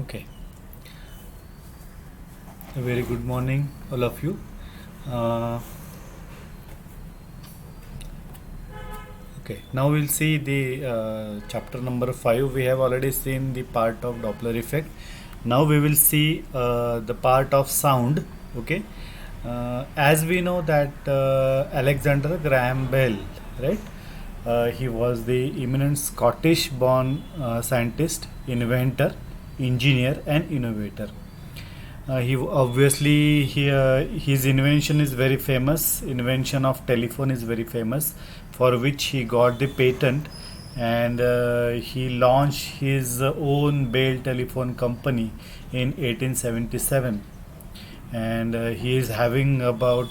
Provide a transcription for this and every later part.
Okay, a very good morning, all of you. Uh, okay, now we'll see the chapter number 5. We have already seen the part of Doppler effect. Now we will see the part of sound. Okay, as we know that Alexander Graham Bell, right? He was the eminent Scottish born scientist, inventor, engineer, and innovator. His invention is very famous. Invention of telephone is very famous, for which he got the patent, and he launched his own Bell Telephone Company in 1877, and he is having about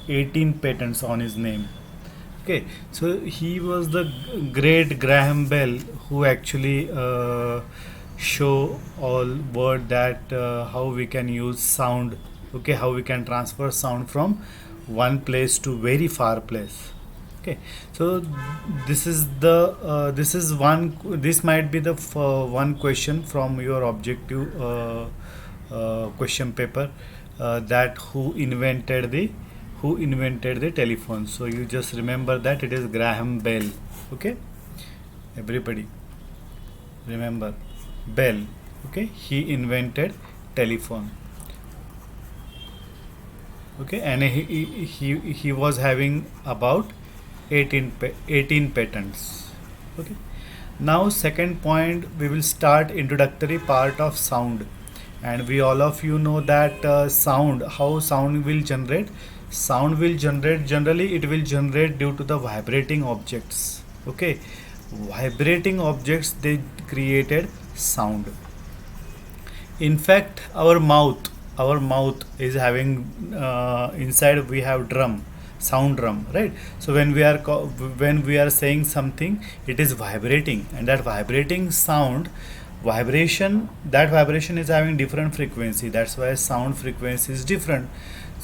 18 patents on his name. Okay, so he was the great Graham Bell who actually show all word that how we can use sound. Okay, how we can transfer sound from one place to very far place. Okay, so this might be the one question from your objective question paper, that who invented the telephone. So you just remember that it is Graham Bell. Okay, everybody remember Bell. Okay, he invented telephone. Okay, and he was having about 18 patents. Okay, now second point, we will start introductory part of sound, and we all of you know that sound, how sound will generate. Sound will generate, generally it will generate due to the vibrating objects. Okay, vibrating objects, they created sound. In fact, our mouth is having inside we have drum, sound drum, right? So when we are saying something, it is vibrating, and that vibrating sound, vibration is having different frequency. That's why sound frequency is different.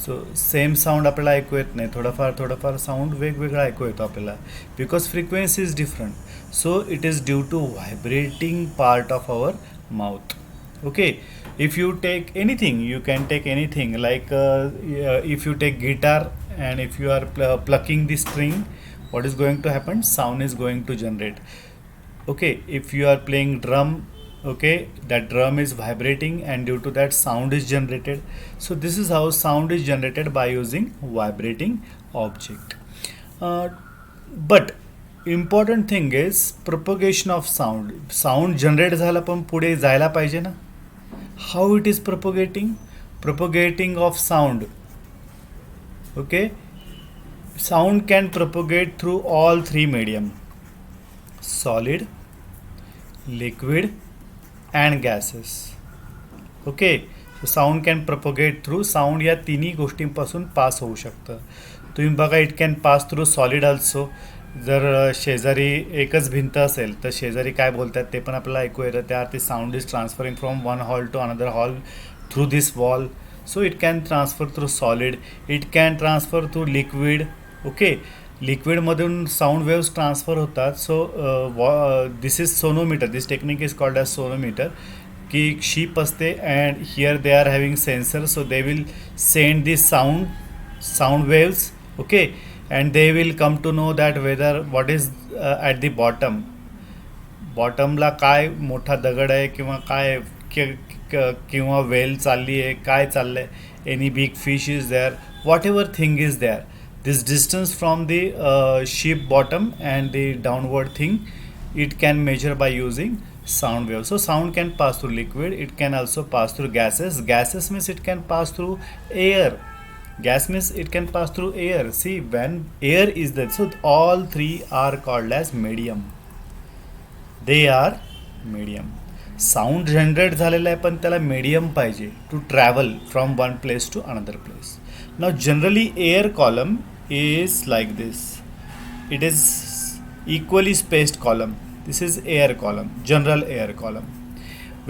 So same sound आपल्याला ऐकू येत नाही, थोडंफार sound वेगवेगळा ऐकू येतो आपल्याला, because frequency is different. So it is due to vibrating part of our mouth. Okay, if you take anything, you can take anything like if you take guitar, and if you are plucking the string, what is going to happen? Sound is going to generate. Okay, if you are playing drum, okay, that drum is vibrating, and due to that sound is generated. So this is how sound is generated, by using vibrating object. But important thing is propagation of sound. Sound generate झाला पण पुढे जायला पाहिजे ना. How it is propagating of sound. Okay, sound can propagate through all three medium: solid, liquid, and gases. Okay, so sound can propagate through. Sound या तिन्ही गोष्टींपासून पास होऊ शकतं. तुम्ही बघा, it can pass through solid also. जर शेजारी एकच भिंत असेल तर शेजारी काय बोलतात ते पण आपल्याला ऐकू येतं. त्यावरती sound is transferring from one hall to another hall through this wall. So it can transfer through solid, it can transfer through liquid. Okay, लिक्विडमधून साऊंड वेव्स ट्रान्सफर होतात. So this is sonometer. This technique is called as sonometer. की एक शीप असते, and here they are having sensor, so they will send this sound waves. Okay, and they will come to know that whether what is at the bottomला काय मोठा दगड आहे, किंवा काय किंवा वेल चालली आहे, काय चाललं आहे, any big fish is there, whatever thing is there. This distance from the ship bottom and the downward thing, it can measure by using sound wave. So sound can pass through liquid, it can also pass through gases. Gases means it can pass through air. Gas means it can pass through air. See, when air is there, so all three are called as medium. They are medium. Sound generate झालेला आहे, पण त्याला medium पाहिजे to travel from one place to another place. Now generally air column is like this. It is equally spaced column. This is air column, general air column.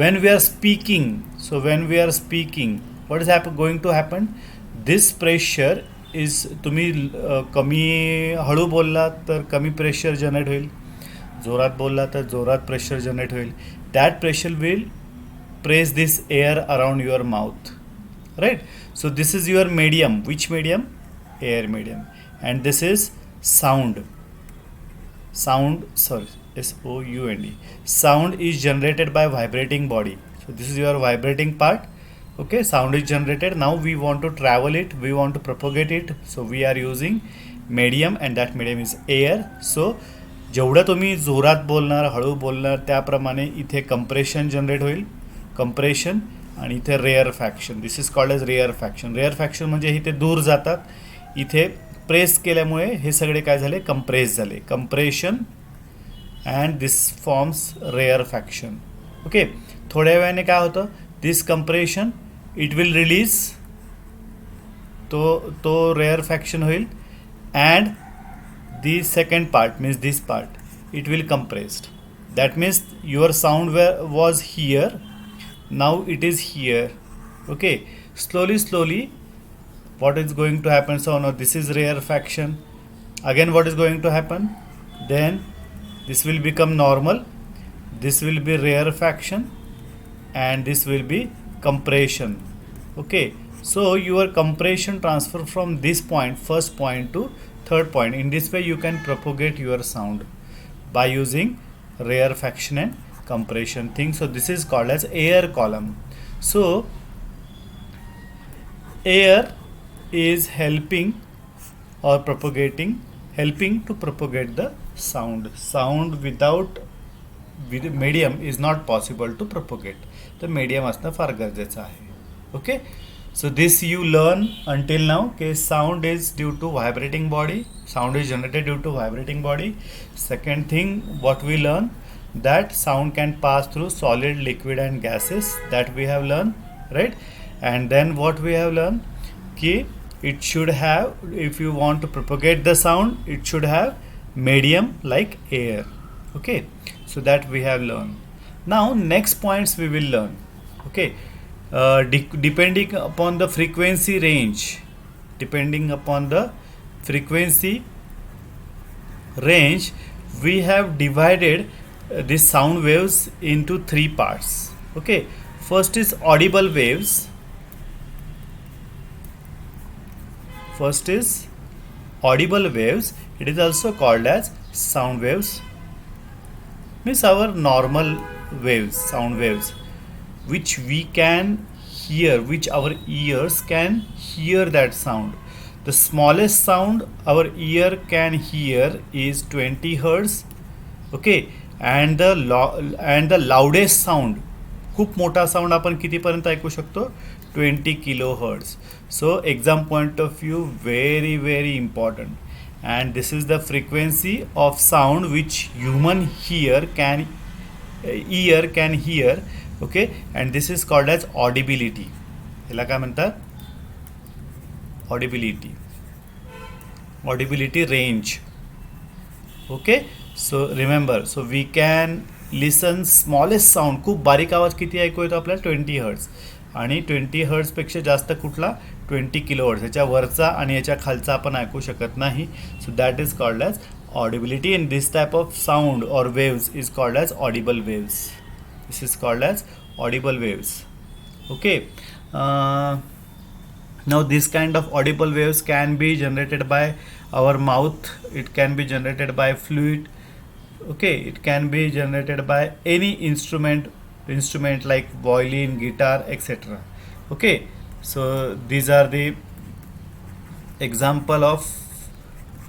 When we are speaking, what is going to happen? This pressure is, तुम्ही कमी हळू बोलला तर कमी pressure generate होईल, जोरात बोलला तर जोरात प्रेशर जनरेट होईल. That pressure will press this air around your mouth, right? So this is your medium. Which medium? Air medium. And this is sound. Sound, sorry, sound. Sound is generated by vibrating body. So this is your vibrating part. Okay, sound is generated. Now we want to travel it, we want to propagate it, so we are using medium, and that medium is air. So जेवढं तुम्ही जोरात बोलणार, हळू बोलणार, त्याप्रमाणे इथे compression generate होईल, compression, आणि इथे rarefaction. This is called as rarefaction. Rarefaction म्हणजे इथे दूर जातात, इथे प्रेस केल्यामुळे हे सगळे काय झाले, कंप्रेस झाले, compression, and this forms rare faction. Okay, थोड्या वेळाने काय होतं, this compression it will release, तो रेअर फॅक्शन होईल, and the second part means this part, it will compressed. That means your sound was here, now it is here. Okay, slowly what is going to happen? So now this is rarefaction. Again what is going to happen? Then this will become normal, this will be rarefaction, and this will be compression. Okay, so your compression transfer from this point, first point, to third point. In this way you can propagate your sound by using rarefaction and compression thing. So this is called as air column. So air is helping or propagating, helping to propagate the sound. Sound without medium is not possible to propagate. The medium असणं फार गरजेचं आहे. Okay, so this you learn until now. Okay, sound is due to vibrating body, sound is generated due to vibrating body. Second thing what we learn, that sound can pass through solid, liquid and gases, that we have learned, right? And then what we have learned, ki it should have, if you want to propagate the sound, it should have medium like air. Okay, so that we have learned. Now next points we will learn. Okay, depending upon the frequency range, depending upon the frequency range, we have divided these sound waves into three parts. Okay, first is audible waves. First is audible waves. It is also called as sound waves, means our normal waves, sound waves, which we can hear, which our ears can hear that sound. The smallest sound our ear can hear is 20 hertz. Okay, and the loudest sound, खूप मोठा sound आपण कितीपर्यंत ऐकू शकतो, 20 kilohertz. So exam point of view, very important. And this is the frequency of sound which human ear can hear. Okay, and this is called as audibility. ह्याला काय म्हणतात, audibility range. Okay, so remember, so we can listen smallest sound, खूप बारीक आवाज किती ऐकू येतो आपल्याला, 20 hertz, आणि 20 hertz पेक्षा जास्त कुठला, 20 kilohertz. याच्या वरचा आणि याच्या खालचा आपण ऐकू शकत नाही. So that is called as audibility, and this type of sound or waves is called as audible waves. This is called as audible waves. Okay, now this kind of audible waves can be generated by our mouth, it can be generated by fluid. Okay, it can be generated by any instrument like violin, guitar, etc. Okay, so these are the example of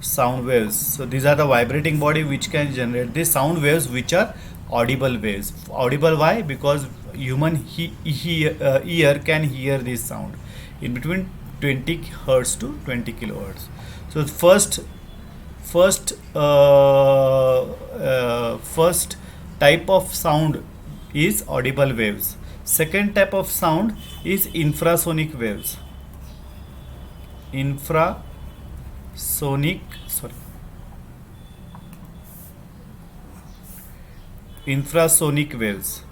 sound waves. So these are the vibrating body which can generate the sound waves, which are audible waves. Audible, why? Because human ear can hear this sound in between 20 hertz to 20 kilohertz. So first type of sound is audible waves. Second type of sound is infrasonic waves. Infrasonic waves.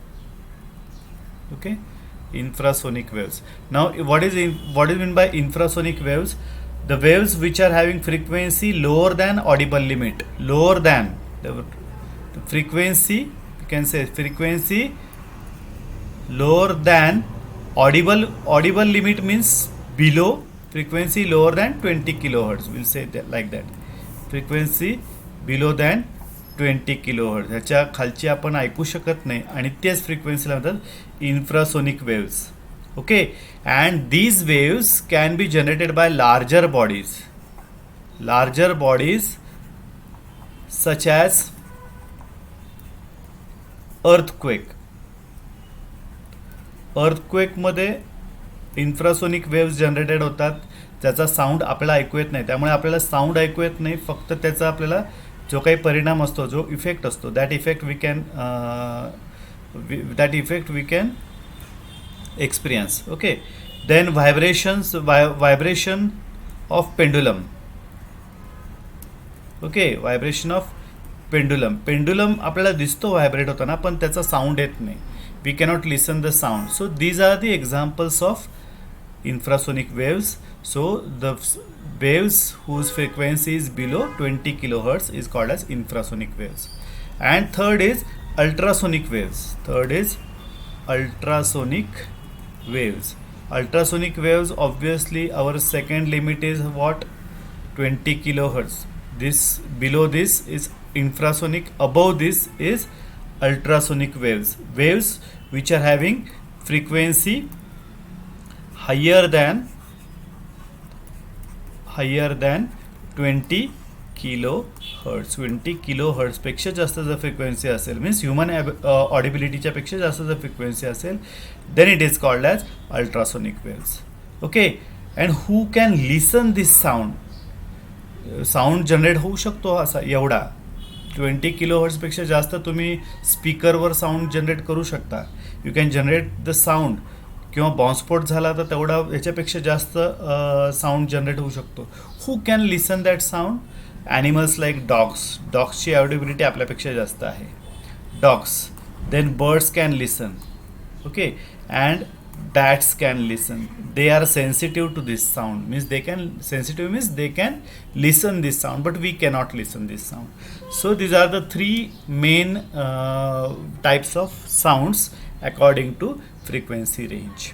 Okay, infrasonic waves. Now what is meant by infrasonic waves? The waves which are having frequency lower than audible limit, lower than the frequency, you can say frequency lower than audible limit means below frequency lower than 20 kilohertz, we'll say that like that. Frequency below than 20 kilohertz, ह्याच्या खालची आपण ऐकू शकत नाही आणि त्याच फ्रिक्वेन्सीला म्हणतात infrasonic waves. Okay, and these waves can be generated by larger bodies such as अर्थक्वेकमध्ये इन्फ्रासोनिक वेव्स जनरेटेड होतात, त्याचा साऊंड आपल्याला ऐकू येत नाही. त्यामुळे आपल्याला साऊंड ऐकू येत नाही, फक्त त्याचा आपल्याला जो काही परिणाम असतो, जो इफेक्ट असतो, that effect we can experience. Okay, then vibration of pendulum. Okay, vibration of pendulum आपल्याला दिसतो व्हायब्रेट होताना, पण त्याचा साऊंड येत नाही. We cannot listen the sound. So these are the examples of infrasonic waves. So the waves whose frequency is below 20 kilohertz is called as infrasonic waves. And third is ultrasonic waves. Ultrasonic waves, obviously our second limit is what? 20 kilohertz. This below this is infrasonic, above this is ultrasonic waves which are having frequency higher than 20 kilohertz. 20 kilohertz पेक्षा जास्त जर frequency असेल, means human ऑडिबिलिटीच्या पेक्षा जास्त जर frequency असेल, then it is called as ultrasonic waves. Okay, and who can listen this sound? Sound generate होऊ शकतो असा एवढा 20 किलोहर्ट्जपेक्षा जास्त तुम्ही स्पीकरवर साऊंड जनरेट करू शकता. You can generate the sound, किंवा बॉम्बस्फोट झाला तर तेवढा ह्याच्यापेक्षा जास्त साऊंड जनरेट होऊ शकतो. Who can listen that sound? Animals like डॉग्सची ऑडिबिलिटी आपल्यापेक्षा जास्त आहे, dogs. Then birds can listen. Okay, and bats can listen. They are sensitive to this sound, means they can listen this sound, but we cannot listen this sound. So these are the 3 main types of sounds according to frequency range.